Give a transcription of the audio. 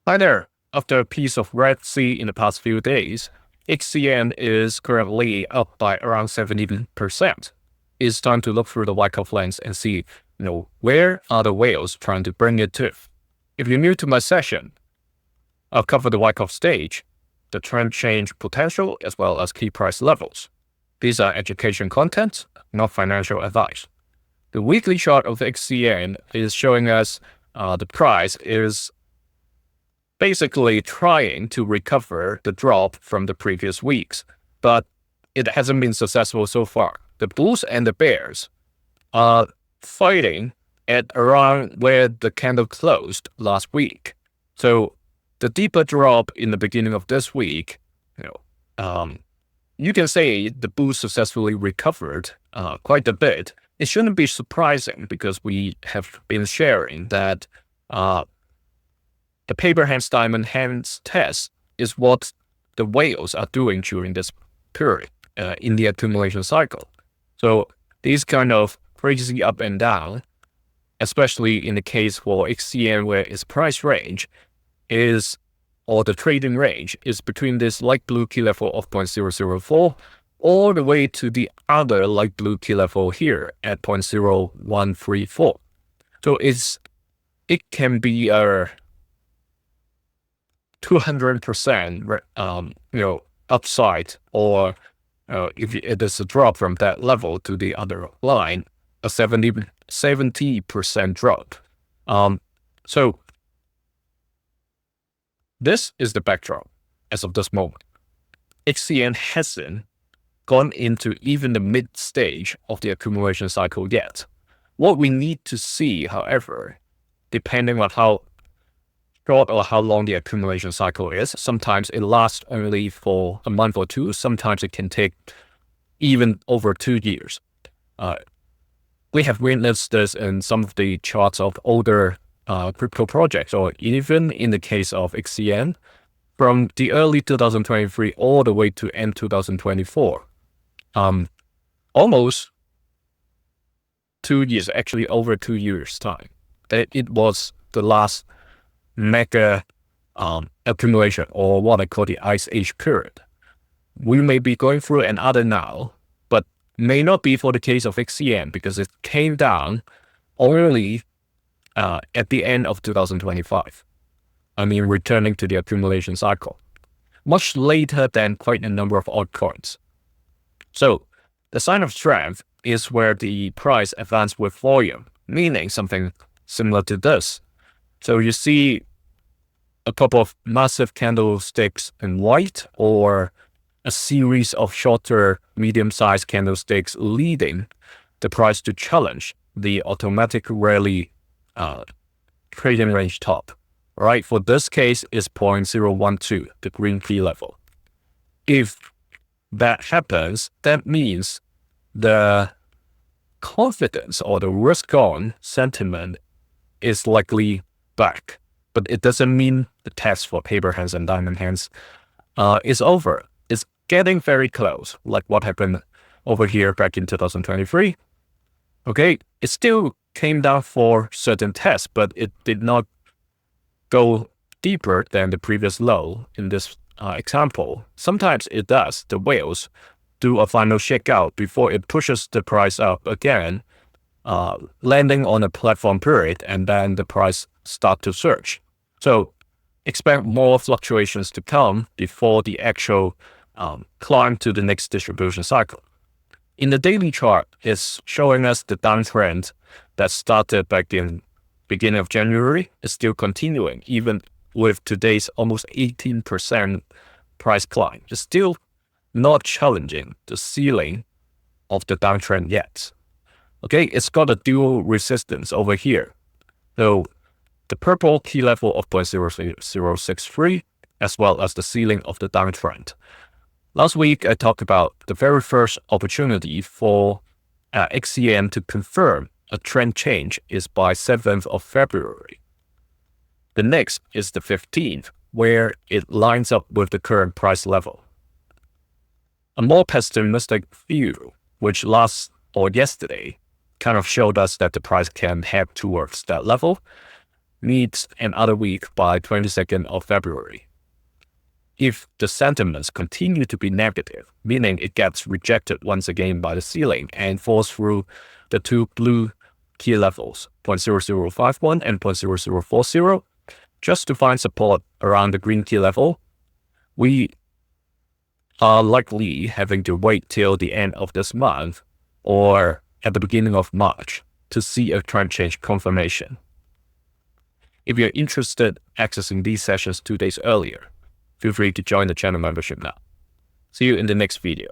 Hi there. After a piece of Red Sea in the past few days, XCN is currently up by around 17%. It's time to look through the Wyckoff lens and see, where are the whales trying to bring it to? If you're new to my session, I'll cover the Wyckoff stage, the trend change potential, as well as key price levels. These are education content, not financial advice. The weekly chart of XCN is showing us the price is basically trying to recover the drop from the previous weeks, but it hasn't been successful so far. The bulls and the bears are fighting at around where the candle closed last week. So the deeper drop in the beginning of this week, you can say the bulls successfully recovered quite a bit. It shouldn't be surprising because we have been sharing that the paper hands, diamond hands test is what the whales are doing during this period in the accumulation cycle. So these kind of crazy up and down, especially in the case for XCN where its price range is, or the trading range is between this light blue key level of 0.004 all the way to the other light blue key level here at 0.0134. So it can be a 200% upside, or if it is a drop from that level to the other line, a 70% drop. So this is the backdrop as of this moment. XCN hasn't gone into even the mid stage of the accumulation cycle yet. What we need to see, however, depending on how short or how long the accumulation cycle is, sometimes it lasts only for a month or two. Sometimes it can take even over 2 years. We have witnessed this in some of the charts of older crypto projects, or even in the case of XCN, from the early 2023 all the way to end 2024. Almost 2 years, actually over 2 years time. It was the last mega accumulation, or what I call the Ice Age period. We may be going through another now, but may not be for the case of XCN because it came down only at the end of 2025. Returning to the accumulation cycle, much later than quite a number of altcoins. So the sign of strength is where the price advanced with volume, meaning something similar to this. So you see a couple of massive candlesticks in white, or a series of shorter, medium-sized candlesticks leading the price to challenge the automatic rally trading range top. Right, for this case is 0.012, the green key level. If that happens, that means the confidence or the risk-on sentiment is likely back. But it doesn't mean the test for paper hands and diamond hands is over. It's getting very close, like what happened over here back in 2023. Okay, it still came down for certain tests, but it did not go deeper than the previous low in this example. Sometimes it does. The whales do a final shakeout before it pushes the price up again, landing on a platform period, and then the price start to surge. So expect more fluctuations to come before the actual climb to the next distribution cycle. In the daily chart, it's showing us the downtrend that started back in beginning of January is still continuing, even with today's almost 18% price climb. It's still not challenging the ceiling of the downtrend yet. Okay, it's got a dual resistance over here. So the purple key level of 0.0063, as well as the ceiling of the downtrend. Last week, I talked about the very first opportunity for XCN to confirm a trend change is by 7th of February. The next is the 15th, where it lines up with the current price level. A more pessimistic view, which yesterday, kind of showed us that the price can head towards that level, meet another week by 22nd of February. If the sentiments continue to be negative, meaning it gets rejected once again by the ceiling and falls through the two blue key levels, 0.0051 and 0.0040, just to find support around the green key level, we are likely having to wait till the end of this month or at the beginning of March to see a trend change confirmation. If you're interested in accessing these sessions 2 days earlier, feel free to join the channel membership now. See you in the next video.